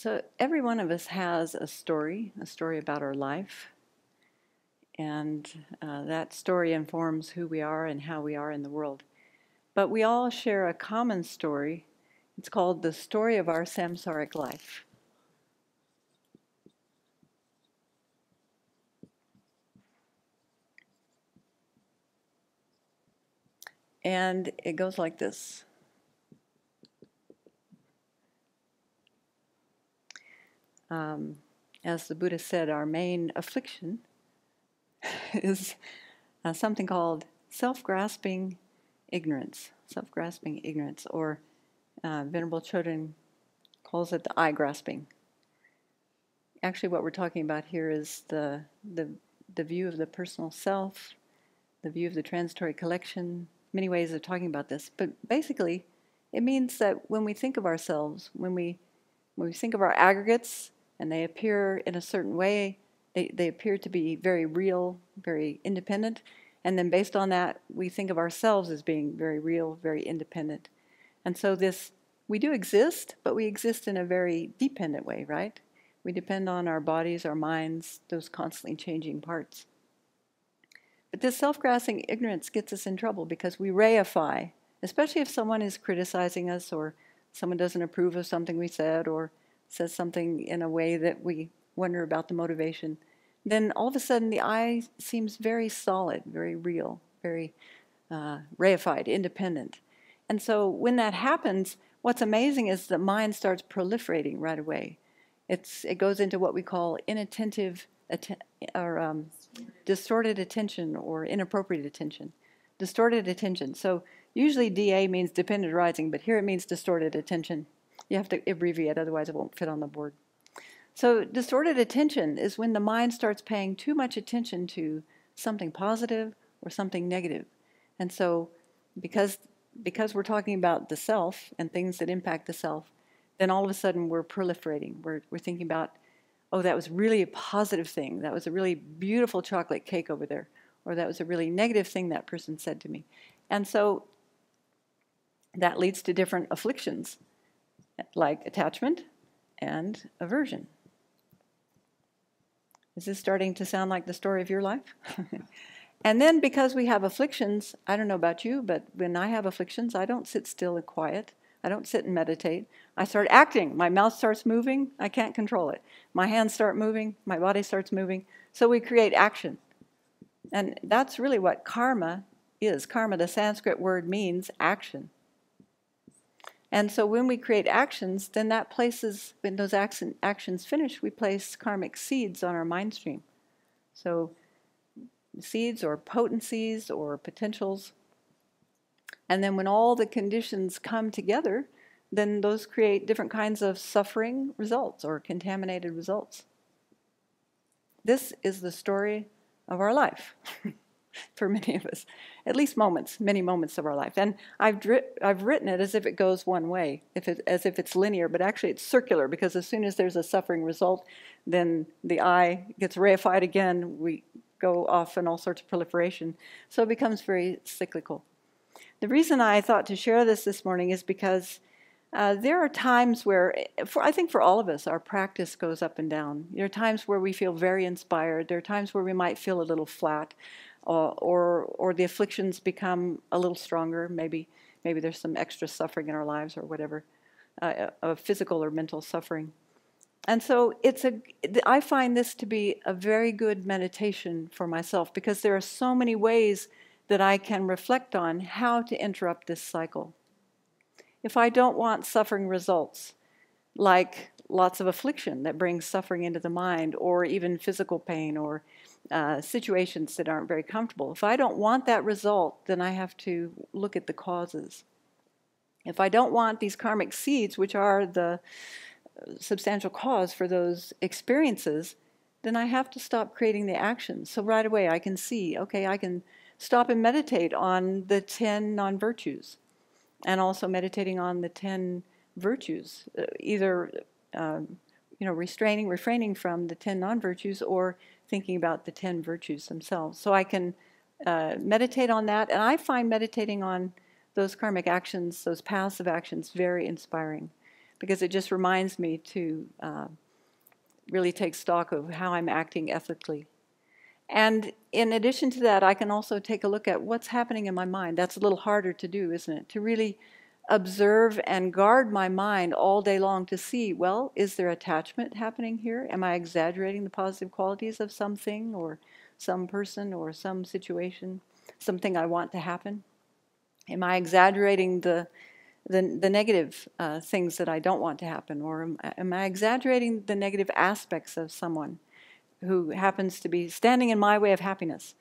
So every one of us has a story about our life, and that story informs who we are and how we are in the world. But we all share a common story. It's called the story of our samsaric life. And it goes like this. As the Buddha said, our main affliction is something called self-grasping ignorance. Self-grasping ignorance, or Venerable Chodron calls it the eye-grasping. Actually, what we're talking about here is the view of the personal self, the view of the transitory collection, many ways of talking about this. But basically, it means that when we think of ourselves, when we think of our aggregates, and they appear in a certain way, they appear to be very real, very independent, and then based on that, we think of ourselves as being very real, very independent. And so we do exist, but we exist in a very dependent way, right? We depend on our bodies, our minds, those constantly changing parts. But this self-grasping ignorance gets us in trouble because we reify, especially if someone is criticizing us or someone doesn't approve of something we said or says something in a way that we wonder about the motivation. Then all of a sudden the I seems very solid, very real, very reified, independent. And so when that happens, what's amazing is the mind starts proliferating right away. It goes into what we call inattentive or distorted attention or inappropriate attention. Distorted attention. So usually DA means dependent arising, but here it means distorted attention. You have to abbreviate, otherwise it won't fit on the board. So distorted attention is when the mind starts paying too much attention to something positive or something negative. And so because we're talking about the self and things that impact the self, then all of a sudden we're proliferating. We're thinking about, oh, that was really a positive thing. That was a really beautiful chocolate cake over there. Or that was a really negative thing that person said to me. And so that leads to different afflictions, like attachment and aversion. Is this starting to sound like the story of your life? And then because we have afflictions, I don't know about you, but when I have afflictions, I don't sit still and quiet. I don't sit and meditate. I start acting. My mouth starts moving. I can't control it. My hands start moving. My body starts moving. So we create action. And that's really what karma is. Karma, the Sanskrit word, means action. And so when we create actions, then that places, when those actions finish, we place karmic seeds on our mind stream. So seeds or potencies or potentials. And then when all the conditions come together, then those create different kinds of suffering results or contaminated results. This is the story of our life for many of us, at least many moments of our life. And I've written it as if it goes one way, as if it's linear, but actually it's circular, because as soon as there's a suffering result, then the I gets reified again, we go off in all sorts of proliferation. So it becomes very cyclical. The reason I thought to share this morning is because there are times where, I think for all of us, our practice goes up and down. There are times where we feel very inspired. There are times where we might feel a little flat, or the afflictions become a little stronger. Maybe there's some extra suffering in our lives or whatever, physical or mental suffering. And so I find this to be a very good meditation for myself, because there are so many ways that I can reflect on how to interrupt this cycle. If I don't want suffering results, like lots of affliction that brings suffering into the mind, or even physical pain, or situations that aren't very comfortable, if I don't want that result, then I have to look at the causes. If I don't want these karmic seeds, which are the substantial cause for those experiences, then I have to stop creating the actions. So right away I can see, okay, I can stop and meditate on the 10 non-virtues, and also meditating on the 10 virtues, either refraining from the 10 non-virtues, or thinking about the 10 virtues themselves. So I can meditate on that, and I find meditating on those karmic actions, those paths of actions, very inspiring. because it just reminds me to really take stock of how I'm acting ethically. And in addition to that, I can also take a look at what's happening in my mind. That's a little harder to do, isn't it? To really observe and guard my mind all day long to see, well, is there attachment happening here? Am I exaggerating the positive qualities of something or some person or some situation, something I want to happen? Am I exaggerating the negative things that I don't want to happen? Or am I exaggerating the negative aspects of someone who happens to be standing in my way of happiness?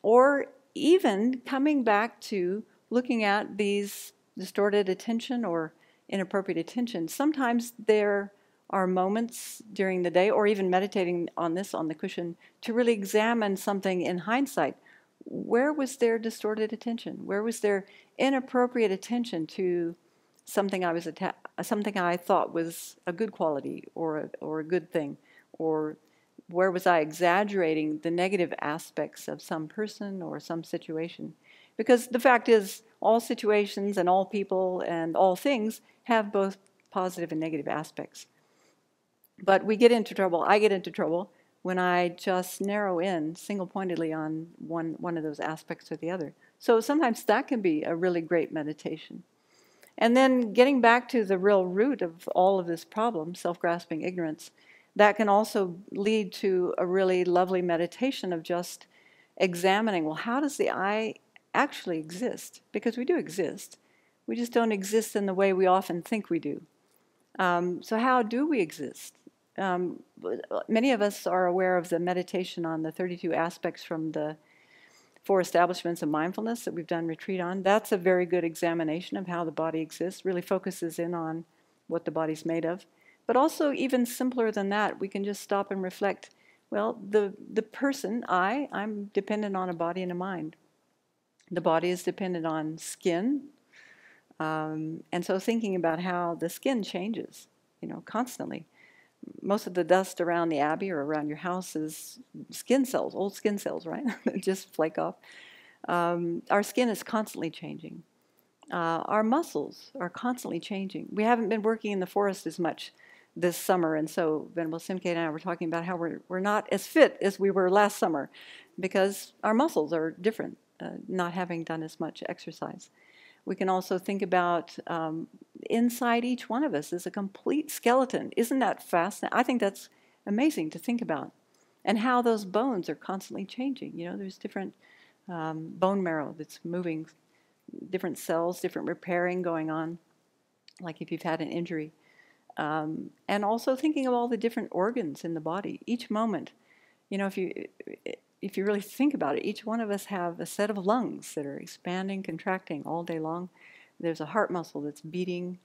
Or even coming back to looking at these distorted attention or inappropriate attention. Sometimes there are moments during the day, or even meditating on this on the cushion, to really examine something in hindsight. Where was there distorted attention? Where was there inappropriate attention to something something I thought was a good quality or a good thing? Or where was I exaggerating the negative aspects of some person or some situation? Because the fact is, all situations and all people and all things have both positive and negative aspects. But we get into trouble, I get into trouble, when I just narrow in single-pointedly on one of those aspects or the other. So sometimes that can be a really great meditation. And then getting back to the real root of all of this problem, self-grasping ignorance, that can also lead to a really lovely meditation of just examining, well, how does the I actually exist? Because we do exist. We just don't exist in the way we often think we do. So how do we exist? Many of us are aware of the meditation on the 32 aspects from the 4 establishments of mindfulness that we've done retreat on. That's a very good examination of how the body exists, really focuses in on what the body's made of. But also, even simpler than that, we can just stop and reflect, well, the person, I'm dependent on a body and a mind. The body is dependent on skin. And so thinking about how the skin changes, constantly. Most of the dust around the Abbey or around your house is skin cells, old skin cells, right? That just flake off. Our skin is constantly changing. Our muscles are constantly changing. We haven't been working in the forest as much this summer, and so Venerable Simke and I were talking about how we're not as fit as we were last summer because our muscles are different, not having done as much exercise. We can also think about inside each one of us is a complete skeleton. Isn't that fascinating? I think that's amazing to think about. And how those bones are constantly changing. There's different bone marrow that's moving, different cells, different repairing going on, like if you've had an injury. And also thinking of all the different organs in the body. Each moment, if you really think about it, each one of us have a set of lungs that are expanding, contracting all day long. There's a heart muscle that's beating,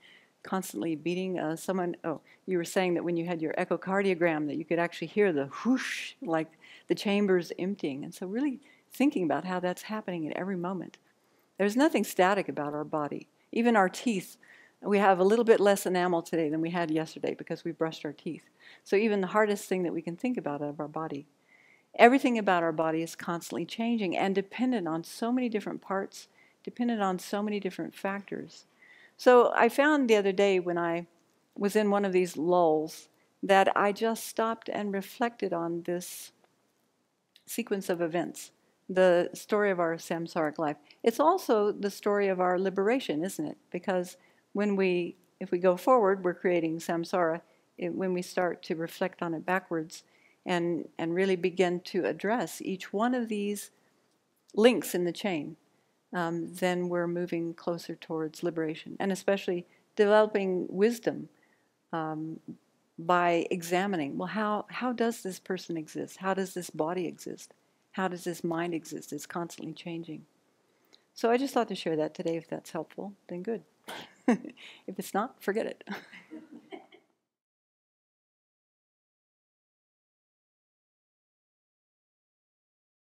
constantly beating. You were saying that when you had your echocardiogram that you could actually hear the whoosh, like the chambers emptying. And so really thinking about how that's happening at every moment. There's nothing static about our body. Even our teeth, we have a little bit less enamel today than we had yesterday because we brushed our teeth. So even the hardest thing that we can think about of our body, everything about our body is constantly changing and dependent on so many different parts, dependent on so many different factors. So I found the other day when I was in one of these lulls that I just stopped and reflected on this sequence of events, the story of our samsaric life. It's also the story of our liberation, isn't it? Because if we go forward, we're creating samsara. When we start to reflect on it backwards and really begin to address each one of these links in the chain, then we're moving closer towards liberation, and especially developing wisdom by examining, well, how does this person exist? How does this body exist? How does this mind exist? It's constantly changing. So I just thought to share that today. If that's helpful, then good. If it's not, forget it.